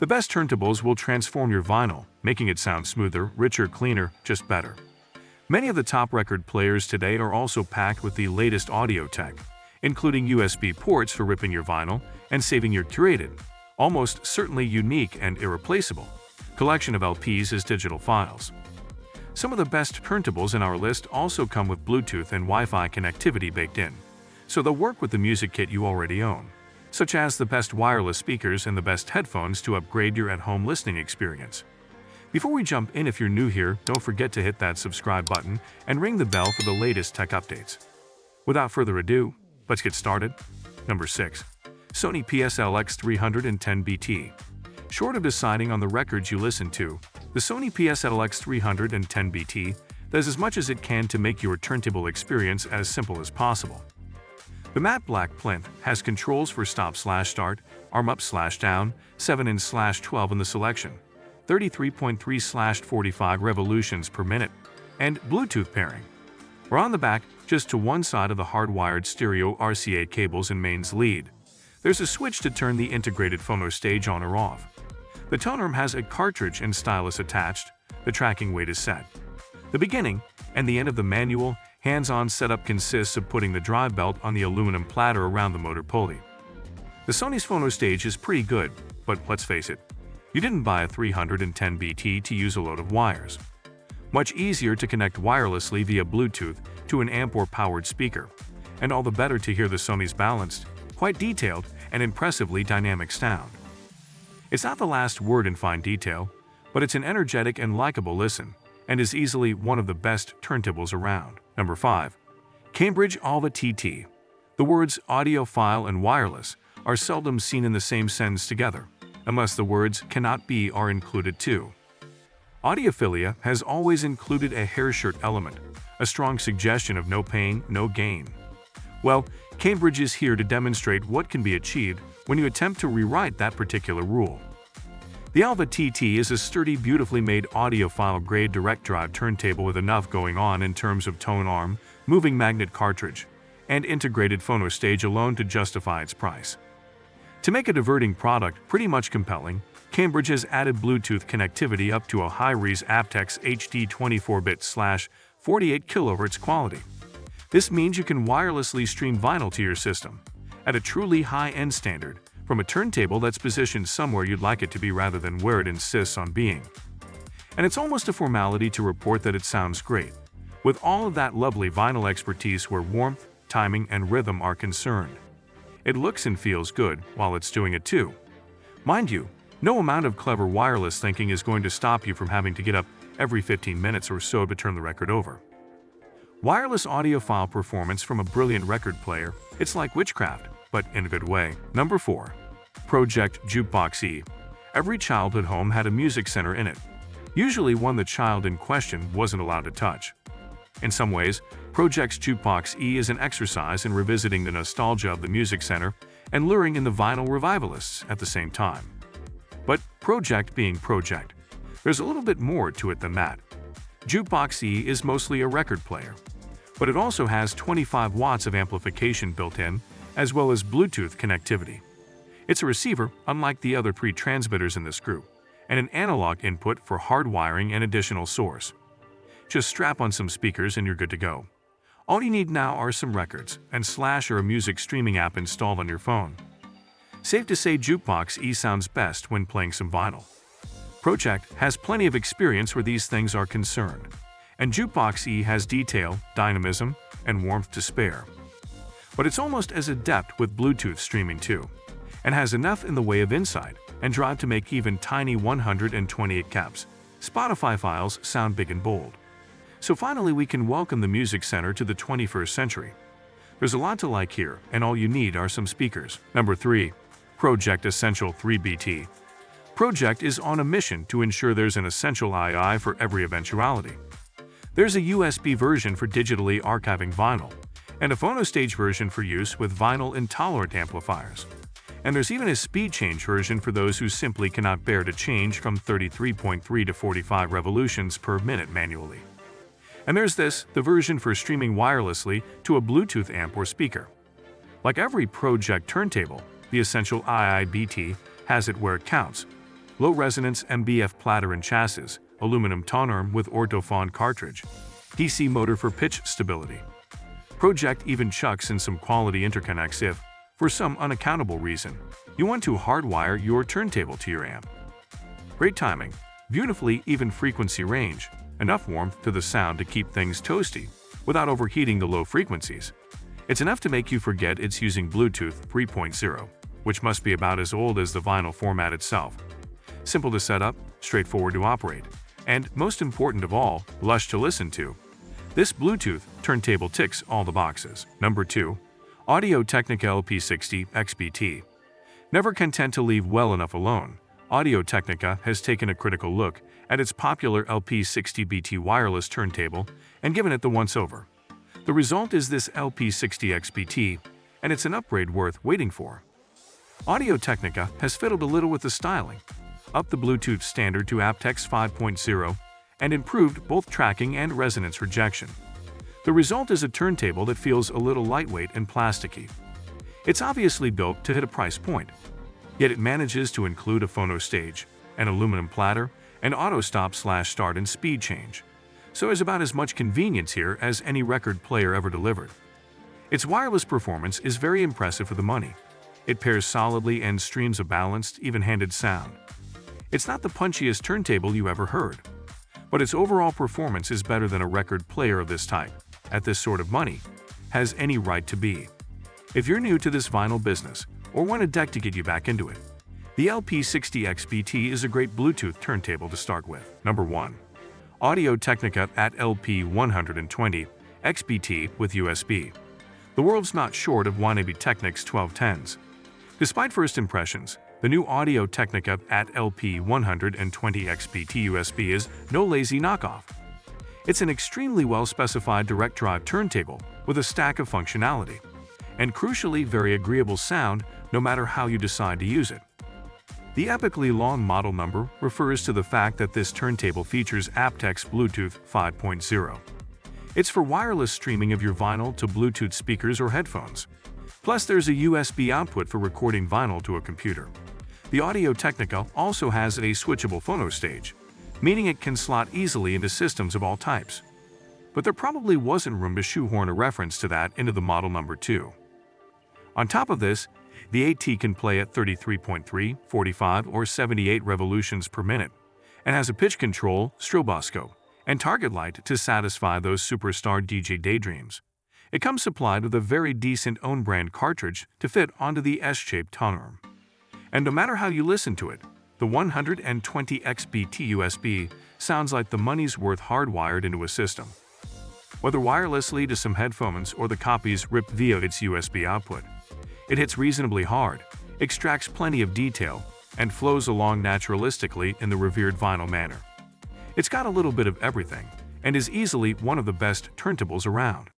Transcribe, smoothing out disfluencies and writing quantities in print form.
The best turntables will transform your vinyl, making it sound smoother, richer, cleaner, just better. Many of the top record players today are also packed with the latest audio tech, including USB ports for ripping your vinyl and saving your curated, almost certainly unique and irreplaceable, collection of LPs as digital files. Some of the best turntables in our list also come with Bluetooth and Wi-Fi connectivity baked in, so they'll work with the music kit you already own, such as the best wireless speakers and the best headphones to upgrade your at-home listening experience. Before we jump in, if you're new here, don't forget to hit that subscribe button and ring the bell for the latest tech updates. Without further ado, let's get started. Number 6. Sony PS-LX310BT. Short of deciding on the records you listen to, the Sony PS-LX310BT does as much as it can to make your turntable experience as simple as possible. The matte black plinth has controls for stop/start, arm up/down, 7/12 in the selection, 33.3/45 revolutions per minute, and Bluetooth pairing. Or on the back, just to one side of the hardwired stereo RCA cables and mains lead, there's a switch to turn the integrated phono stage on or off. The tone arm has a cartridge and stylus attached. The tracking weight is set. The beginning and the end of the manual hands-on setup consists of putting the drive belt on the aluminum platter around the motor pulley. The Sony's phono stage is pretty good, but let's face it, you didn't buy a 310BT to use a load of wires. Much easier to connect wirelessly via Bluetooth to an amp or powered speaker, and all the better to hear the Sony's balanced, quite detailed, and impressively dynamic sound. It's not the last word in fine detail, but it's an energetic and likable listen, and is easily one of the best turntables around. Number 5. Cambridge Alva TT. The words audiophile and wireless are seldom seen in the same sentence together, unless the words cannot be are included too. Audiophilia has always included a hair shirt element, a strong suggestion of no pain, no gain. Well, Cambridge is here to demonstrate what can be achieved when you attempt to rewrite that particular rule. The Alva TT is a sturdy, beautifully made audiophile-grade direct drive turntable with enough going on in terms of tone arm, moving magnet cartridge, and integrated phono stage alone to justify its price. To make a diverting product pretty much compelling, Cambridge has added Bluetooth connectivity up to a high-res aptX HD 24-bit/48 kHz quality. This means you can wirelessly stream vinyl to your system at a truly high-end standard, from a turntable that's positioned somewhere you'd like it to be rather than where it insists on being. And it's almost a formality to report that it sounds great, with all of that lovely vinyl expertise where warmth, timing, and rhythm are concerned. It looks and feels good while it's doing it too. Mind you, no amount of clever wireless thinking is going to stop you from having to get up every 15 minutes or so to turn the record over. Wireless audiophile performance from a brilliant record player, it's like witchcraft, but in a good way. Number 4. Pro-Ject Juke Box E. Every childhood home had a music center in it, usually one the child in question wasn't allowed to touch. In some ways, Pro-Ject's Juke Box E is an exercise in revisiting the nostalgia of the music center and luring in the vinyl revivalists at the same time. But Pro-Ject being Pro-Ject, there's a little bit more to it than that. Juke Box E is mostly a record player, but it also has 25 watts of amplification built in, as well as Bluetooth connectivity. It's a receiver, unlike the other three transmitters in this group, and an analog input for hardwiring and additional source. Just strap on some speakers and you're good to go. All you need now are some records, and Slash or a music streaming app installed on your phone. Safe to say Juke Box E sounds best when playing some vinyl. Pro-Ject has plenty of experience where these things are concerned, and Juke Box E has detail, dynamism, and warmth to spare. But it's almost as adept with Bluetooth streaming too, and has enough in the way of insight and drive to make even tiny 128 caps Spotify files sound big and bold. So finally we can welcome the music center to the 21st century. There's a lot to like here, and all you need are some speakers. Number 3. Pro-Ject Essential III BT. Pro-Ject is on a mission to ensure there's an essential II for every eventuality. There's a USB version for digitally archiving vinyl, and a phonostage version for use with vinyl-intolerant amplifiers. And there's even a speed change version for those who simply cannot bear to change from 33.3 to 45 revolutions per minute manually. And there's the version for streaming wirelessly to a Bluetooth amp or speaker. Like every Pro-Ject turntable, the Essential II BT has it where it counts, low resonance MBF platter and chassis, aluminum tonarm with orthophon cartridge, DC motor for pitch stability. Pro-Ject even chucks in some quality interconnects if, for some unaccountable reason, you want to hardwire your turntable to your amp. Great timing, beautifully even frequency range, enough warmth to the sound to keep things toasty without overheating the low frequencies. It's enough to make you forget it's using Bluetooth 3.0, which must be about as old as the vinyl format itself. Simple to set up, straightforward to operate, and most important of all, lush to listen to. This Bluetooth turntable ticks all the boxes. Number 2. Audio-Technica LP60BT. Never content to leave well enough alone, Audio-Technica has taken a critical look at its popular LP60BT wireless turntable and given it the once-over. The result is this LP60BT, and it's an upgrade worth waiting for. Audio-Technica has fiddled a little with the styling, upped the Bluetooth standard to aptX 5.0, and improved both tracking and resonance rejection. The result is a turntable that feels a little lightweight and plasticky. It's obviously built to hit a price point, yet it manages to include a phono stage, an aluminum platter, and auto stop/start and speed change. So there's about as much convenience here as any record player ever delivered. Its wireless performance is very impressive for the money. It pairs solidly and streams a balanced, even-handed sound. It's not the punchiest turntable you ever heard, but its overall performance is better than a record player of this type, at this sort of money, has any right to be. If you're new to this vinyl business, or want a deck to get you back into it, the LP60BT is a great Bluetooth turntable to start with. Number 1. Audio-Technica LP120BT with USB. The world's not short of wannabe Technics 1210s. Despite first impressions, the new Audio-Technica LP120BT USB is no lazy knockoff. It's an extremely well-specified direct drive turntable with a stack of functionality, and crucially very agreeable sound no matter how you decide to use it. The epically long model number refers to the fact that this turntable features aptX Bluetooth 5.0. It's for wireless streaming of your vinyl to Bluetooth speakers or headphones. Plus, there's a USB output for recording vinyl to a computer. The Audio-Technica also has a switchable phono stage, meaning it can slot easily into systems of all types. But there probably wasn't room to shoehorn a reference to that into the model number 2. On top of this, the AT can play at 33.3, 45, or 78 revolutions per minute, and has a pitch control, stroboscope, and target light to satisfy those superstar DJ daydreams. It comes supplied with a very decent own-brand cartridge to fit onto the S-shaped tonarm. And no matter how you listen to it, the 120BT USB sounds like the money's worth hardwired into a system. Whether wirelessly to some headphones or the copies ripped via its USB output, it hits reasonably hard, extracts plenty of detail, and flows along naturalistically in the revered vinyl manner. It's got a little bit of everything, and is easily one of the best turntables around.